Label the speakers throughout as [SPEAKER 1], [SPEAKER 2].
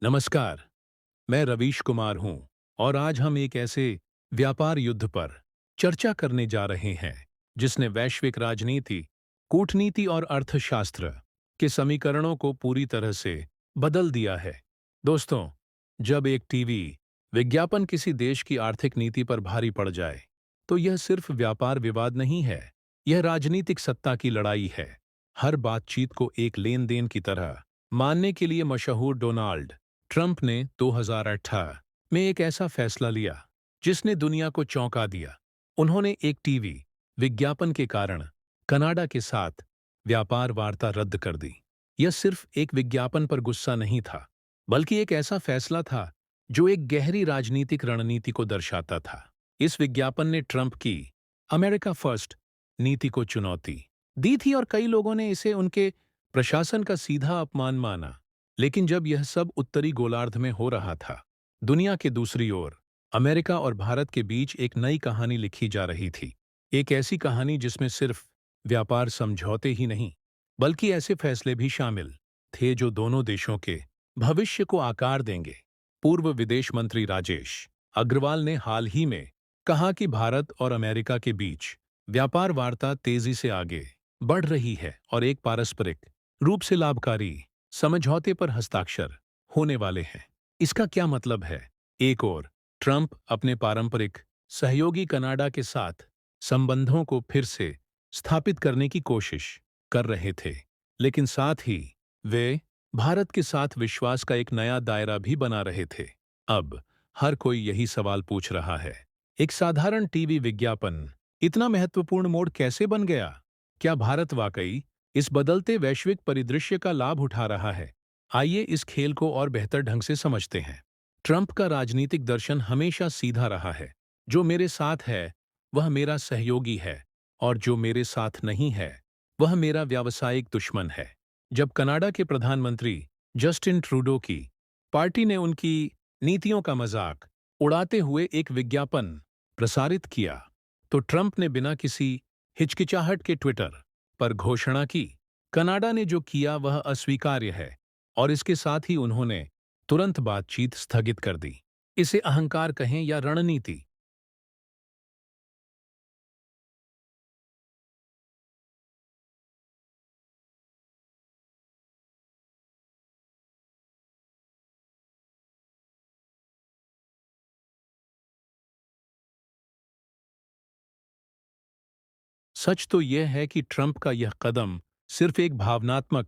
[SPEAKER 1] नमस्कार, मैं रवीश कुमार हूं और आज हम एक ऐसे व्यापार युद्ध पर चर्चा करने जा रहे हैं जिसने वैश्विक राजनीति, कूटनीति और अर्थशास्त्र के समीकरणों को पूरी तरह से बदल दिया है। दोस्तों, जब एक टीवी विज्ञापन किसी देश की आर्थिक नीति पर भारी पड़ जाए, तो यह सिर्फ व्यापार विवाद नहीं है, यह राजनीतिक सत्ता की लड़ाई है। हर बातचीत को एक लेन-देन की तरह मानने के लिए मशहूर डोनाल्ड ट्रंप ने 2018 में एक ऐसा फैसला लिया जिसने दुनिया को चौंका दिया। उन्होंने एक टीवी विज्ञापन के कारण कनाडा के साथ व्यापार वार्ता रद्द कर दी। यह सिर्फ एक विज्ञापन पर गुस्सा नहीं था, बल्कि एक ऐसा फैसला था जो एक गहरी राजनीतिक रणनीति को दर्शाता था। इस विज्ञापन ने ट्रंप की अमेरिका फर्स्ट नीति को चुनौती दी थी और कई लोगों ने इसे उनके प्रशासन का सीधा अपमान माना। लेकिन जब यह सब उत्तरी गोलार्ध में हो रहा था, दुनिया के दूसरी ओर अमेरिका और भारत के बीच एक नई कहानी लिखी जा रही थी। एक ऐसी कहानी जिसमें सिर्फ व्यापार समझौते ही नहीं, बल्कि ऐसे फैसले भी शामिल थे जो दोनों देशों के भविष्य को आकार देंगे। पूर्व विदेश मंत्री राजेश अग्रवाल ने हाल ही में कहा कि भारत और अमेरिका के बीच व्यापार वार्ता तेजी से आगे बढ़ रही है और एक पारस्परिक रूप से लाभकारी समझौते पर हस्ताक्षर होने वाले हैं। इसका क्या मतलब है? एक ओर ट्रंप अपने पारंपरिक सहयोगी कनाडा के साथ संबंधों को फिर से स्थापित करने की कोशिश कर रहे थे, लेकिन साथ ही वे भारत के साथ विश्वास का एक नया दायरा भी बना रहे थे। अब हर कोई यही सवाल पूछ रहा है, एक साधारण टीवी विज्ञापन इतना महत्वपूर्ण मोड़ कैसे बन गया? क्या भारत वाकई इस बदलते वैश्विक परिदृश्य का लाभ उठा रहा है? आइए इस खेल को और बेहतर ढंग से समझते हैं। ट्रंप का राजनीतिक दर्शन हमेशा सीधा रहा है। जो मेरे साथ है, वह मेरा सहयोगी है, और जो मेरे साथ नहीं है, वह मेरा व्यावसायिक दुश्मन है। जब कनाडा के प्रधानमंत्री जस्टिन ट्रूडो की पार्टी ने उनकी नीतियों का मजाक उड़ाते हुए एक विज्ञापन प्रसारित किया, तो ट्रंप ने बिना किसी हिचकिचाहट के ट्विटर पर घोषणा की, कनाडा ने जो किया वह अस्वीकार्य है, और इसके साथ ही उन्होंने तुरंत बातचीत स्थगित कर दी। इसे अहंकार कहें या रणनीति, सच तो यह है कि ट्रंप का यह कदम सिर्फ एक भावनात्मक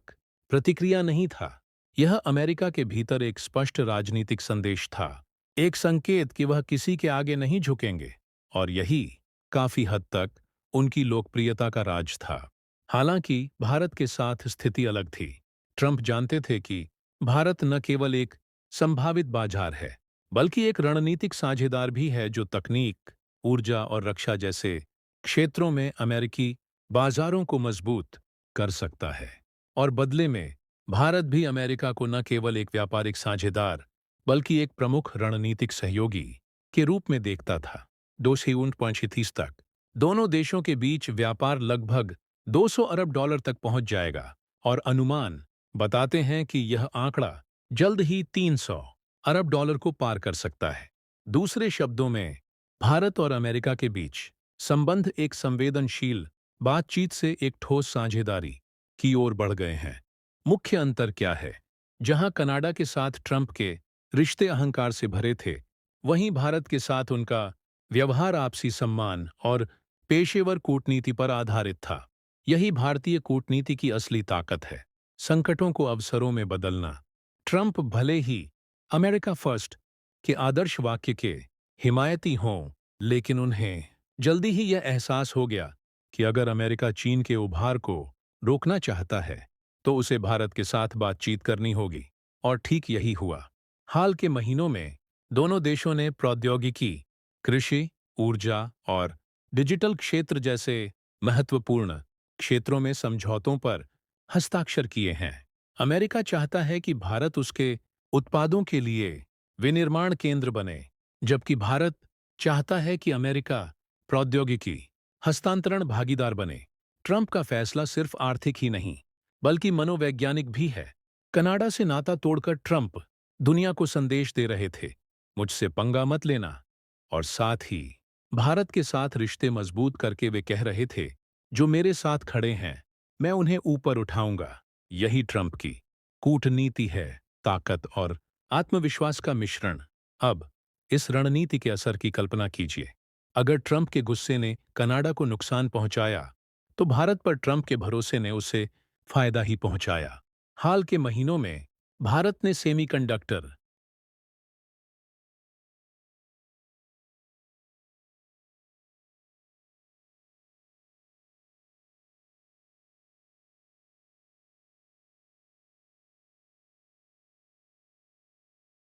[SPEAKER 1] प्रतिक्रिया नहीं था। यह अमेरिका के भीतर एक स्पष्ट राजनीतिक संदेश था, एक संकेत कि वह किसी के आगे नहीं झुकेंगे, और यही काफी हद तक उनकी लोकप्रियता का राज था। हालांकि भारत के साथ स्थिति अलग थी। ट्रंप जानते थे कि भारत न केवल एक संभावित बाजार है, बल्कि एक रणनीतिक साझेदार भी है जो तकनीक, ऊर्जा और रक्षा जैसे क्षेत्रों में अमेरिकी बाजारों को मजबूत कर सकता है। और बदले में भारत भी अमेरिका को न केवल एक व्यापारिक साझेदार, बल्कि एक प्रमुख रणनीतिक सहयोगी के रूप में देखता था। 2030 तक दोनों देशों के बीच व्यापार लगभग 200 अरब डॉलर तक पहुंच जाएगा, और अनुमान बताते हैं कि यह आंकड़ा जल्द ही 300 अरब डॉलर को पार कर सकता है। दूसरे शब्दों में, भारत और अमेरिका के बीच संबंध एक संवेदनशील बातचीत से एक ठोस साझेदारी की ओर बढ़ गए हैं। मुख्य अंतर क्या है? जहां कनाडा के साथ ट्रंप के रिश्ते अहंकार से भरे थे, वहीं भारत के साथ उनका व्यवहार आपसी सम्मान और पेशेवर कूटनीति पर आधारित था। यही भारतीय कूटनीति की असली ताकत है, संकटों को अवसरों में बदलना। ट्रंप भले ही अमेरिका फर्स्ट के आदर्श वाक्य के हिमायती हों, लेकिन उन्हें जल्दी ही यह एहसास हो गया कि अगर अमेरिका चीन के उभार को रोकना चाहता है, तो उसे भारत के साथ बातचीत करनी होगी। और ठीक यही हुआ। हाल के महीनों में दोनों देशों ने प्रौद्योगिकी, कृषि, ऊर्जा और डिजिटल क्षेत्र जैसे महत्वपूर्ण क्षेत्रों में समझौतों पर हस्ताक्षर किए हैं। अमेरिका चाहता है कि भारत उसके उत्पादों के लिए विनिर्माण केंद्र बने, जबकि भारत चाहता है कि अमेरिका प्रौद्योगिकी हस्तांतरण भागीदार बने। ट्रंप का फैसला सिर्फ आर्थिक ही नहीं, बल्कि मनोवैज्ञानिक भी है। कनाडा से नाता तोड़कर ट्रंप दुनिया को संदेश दे रहे थे, मुझसे पंगा मत लेना। और साथ ही भारत के साथ रिश्ते मजबूत करके वे कह रहे थे, जो मेरे साथ खड़े हैं, मैं उन्हें ऊपर उठाऊंगा। यही ट्रंप की कूटनीति है, ताकत और आत्मविश्वास का मिश्रण। अब इस रणनीति के असर की कल्पना कीजिए। अगर ट्रंप के गुस्से ने कनाडा को नुकसान पहुंचाया, तो भारत पर ट्रंप के भरोसे ने उसे फायदा ही पहुंचाया। हाल के महीनों में भारत ने सेमीकंडक्टर,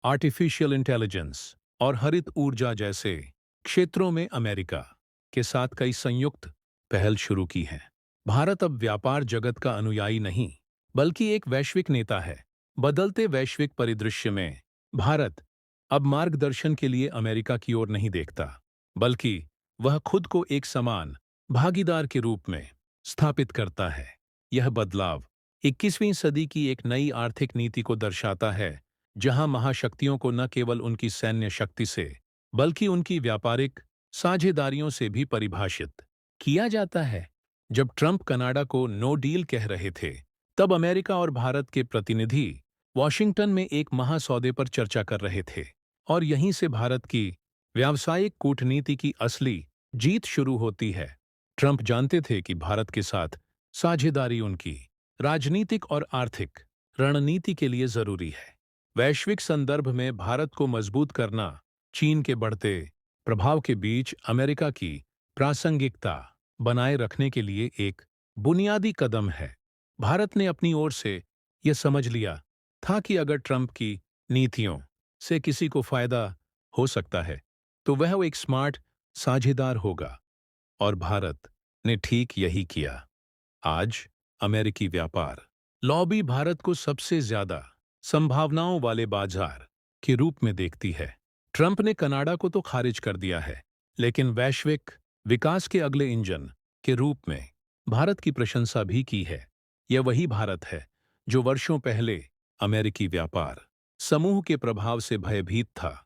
[SPEAKER 1] आर्टिफिशियल इंटेलिजेंस और हरित ऊर्जा जैसे क्षेत्रों में अमेरिका के साथ कई संयुक्त पहल शुरू की हैं। भारत अब व्यापार जगत का अनुयायी नहीं, बल्कि एक वैश्विक नेता है। बदलते वैश्विक परिदृश्य में भारत अब मार्गदर्शन के लिए अमेरिका की ओर नहीं देखता, बल्कि वह खुद को एक समान भागीदार के रूप में स्थापित करता है। यह बदलाव 21वीं सदी की एक नई आर्थिक नीति को दर्शाता है, जहां महाशक्तियों को न केवल उनकी सैन्य शक्ति से, बल्कि उनकी व्यापारिक साझेदारियों से भी परिभाषित किया जाता है। जब ट्रंप कनाडा को नो डील कह रहे थे, तब अमेरिका और भारत के प्रतिनिधि वॉशिंगटन में एक महासौदे पर चर्चा कर रहे थे। और यहीं से भारत की व्यावसायिक कूटनीति की असली जीत शुरू होती है। ट्रंप जानते थे कि भारत के साथ साझेदारी उनकी राजनीतिक और आर्थिक रणनीति के लिए जरूरी है। वैश्विक संदर्भ में भारत को मजबूत करना चीन के बढ़ते प्रभाव के बीच अमेरिका की प्रासंगिकता बनाए रखने के लिए एक बुनियादी कदम है। भारत ने अपनी ओर से यह समझ लिया था कि अगर ट्रंप की नीतियों से किसी को फायदा हो सकता है, तो वह एक स्मार्ट साझेदार होगा। और भारत ने ठीक यही किया। आज अमेरिकी व्यापार लॉबी भारत को सबसे ज्यादा संभावनाओं वाले बाजार के रूप में देखती है। ट्रंप ने कनाडा को तो खारिज कर दिया है, लेकिन वैश्विक विकास के अगले इंजन के रूप में भारत की प्रशंसा भी की है। यह वही भारत है जो वर्षों पहले अमेरिकी व्यापार समूह के प्रभाव से भयभीत था।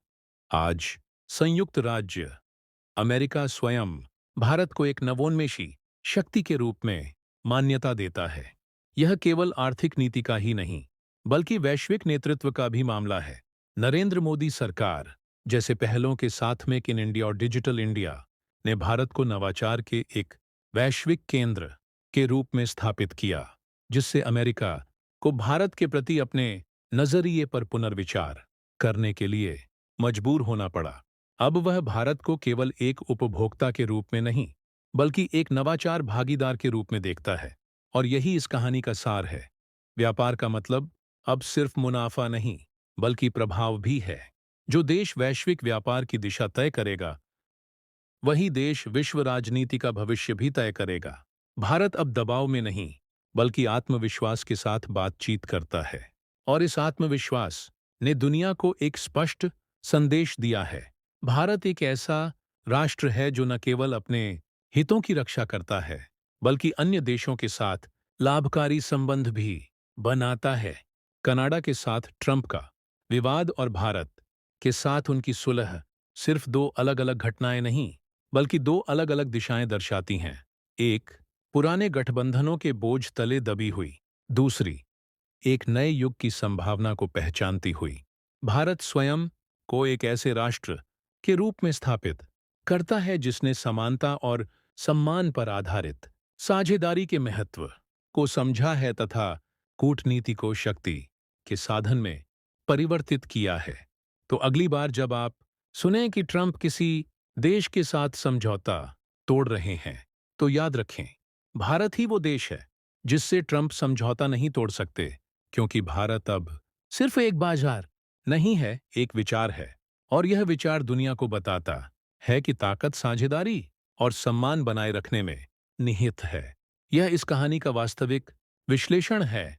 [SPEAKER 1] आज संयुक्त राज्य अमेरिका स्वयं भारत को एक नवोन्मेषी शक्ति के रूप में मान्यता देता है। यह केवल आर्थिक नीति का ही नहीं, बल्कि वैश्विक नेतृत्व का भी मामला है। नरेंद्र मोदी सरकार जैसे पहलों के साथ मेक इन इंडिया और डिजिटल इंडिया ने भारत को नवाचार के एक वैश्विक केंद्र के रूप में स्थापित किया, जिससे अमेरिका को भारत के प्रति अपने नजरिए पर पुनर्विचार करने के लिए मजबूर होना पड़ा। अब वह भारत को केवल एक उपभोक्ता के रूप में नहीं, बल्कि एक नवाचार भागीदार के रूप में देखता है। और यही इस कहानी का सार है। व्यापार का मतलब अब सिर्फ मुनाफा नहीं, बल्कि प्रभाव भी है। जो देश वैश्विक व्यापार की दिशा तय करेगा, वही देश विश्व राजनीति का भविष्य भी तय करेगा। भारत अब दबाव में नहीं, बल्कि आत्मविश्वास के साथ बातचीत करता है। और इस आत्मविश्वास ने दुनिया को एक स्पष्ट संदेश दिया है। भारत एक ऐसा राष्ट्र है जो न केवल अपने हितों की रक्षा करता है, बल्कि अन्य देशों के साथ लाभकारी संबंध भी बनाता है। कनाडा के साथ ट्रंप का विवाद और भारत के साथ उनकी सुलह सिर्फ दो अलग-अलग घटनाएं नहीं, बल्कि दो अलग-अलग दिशाएं दर्शाती हैं। एक, पुराने गठबंधनों के बोझ तले दबी हुई। दूसरी, एक नए युग की संभावना को पहचानती हुई। भारत स्वयं को एक ऐसे राष्ट्र के रूप में स्थापित करता है जिसने समानता और सम्मान पर आधारित साझेदारी के महत्व को समझा है तथा कूटनीति को शक्ति के साधन में परिवर्तित किया है। तो अगली बार जब आप सुनें कि ट्रंप किसी देश के साथ समझौता तोड़ रहे हैं, तो याद रखें, भारत ही वो देश है जिससे ट्रंप समझौता नहीं तोड़ सकते, क्योंकि भारत अब सिर्फ एक बाजार नहीं है, एक विचार है। और यह विचार दुनिया को बताता है कि ताकत साझेदारी और सम्मान बनाए रखने में निहित है। यह इस कहानी का वास्तविक विश्लेषण है।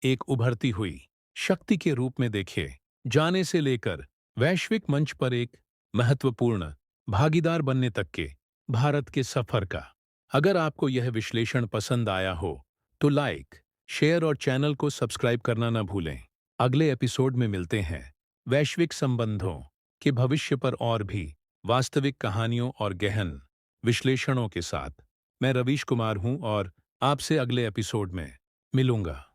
[SPEAKER 1] एक उभरती हुई शक्ति के रूप में देखे जाने से लेकर वैश्विक मंच पर एक महत्वपूर्ण भागीदार बनने तक के भारत के सफर का। अगर आपको यह विश्लेषण पसंद आया हो, तो लाइक, शेयर और चैनल को सब्सक्राइब करना न भूलें। अगले एपिसोड में मिलते हैं। वैश्विक संबंधों के भविष्य पर और भी वास्तविक कहानियों और गहन विश्लेषणों के साथ। मैं रवीश कुमार हूं और आपसे अगले एपिसोड में मिलूंगा।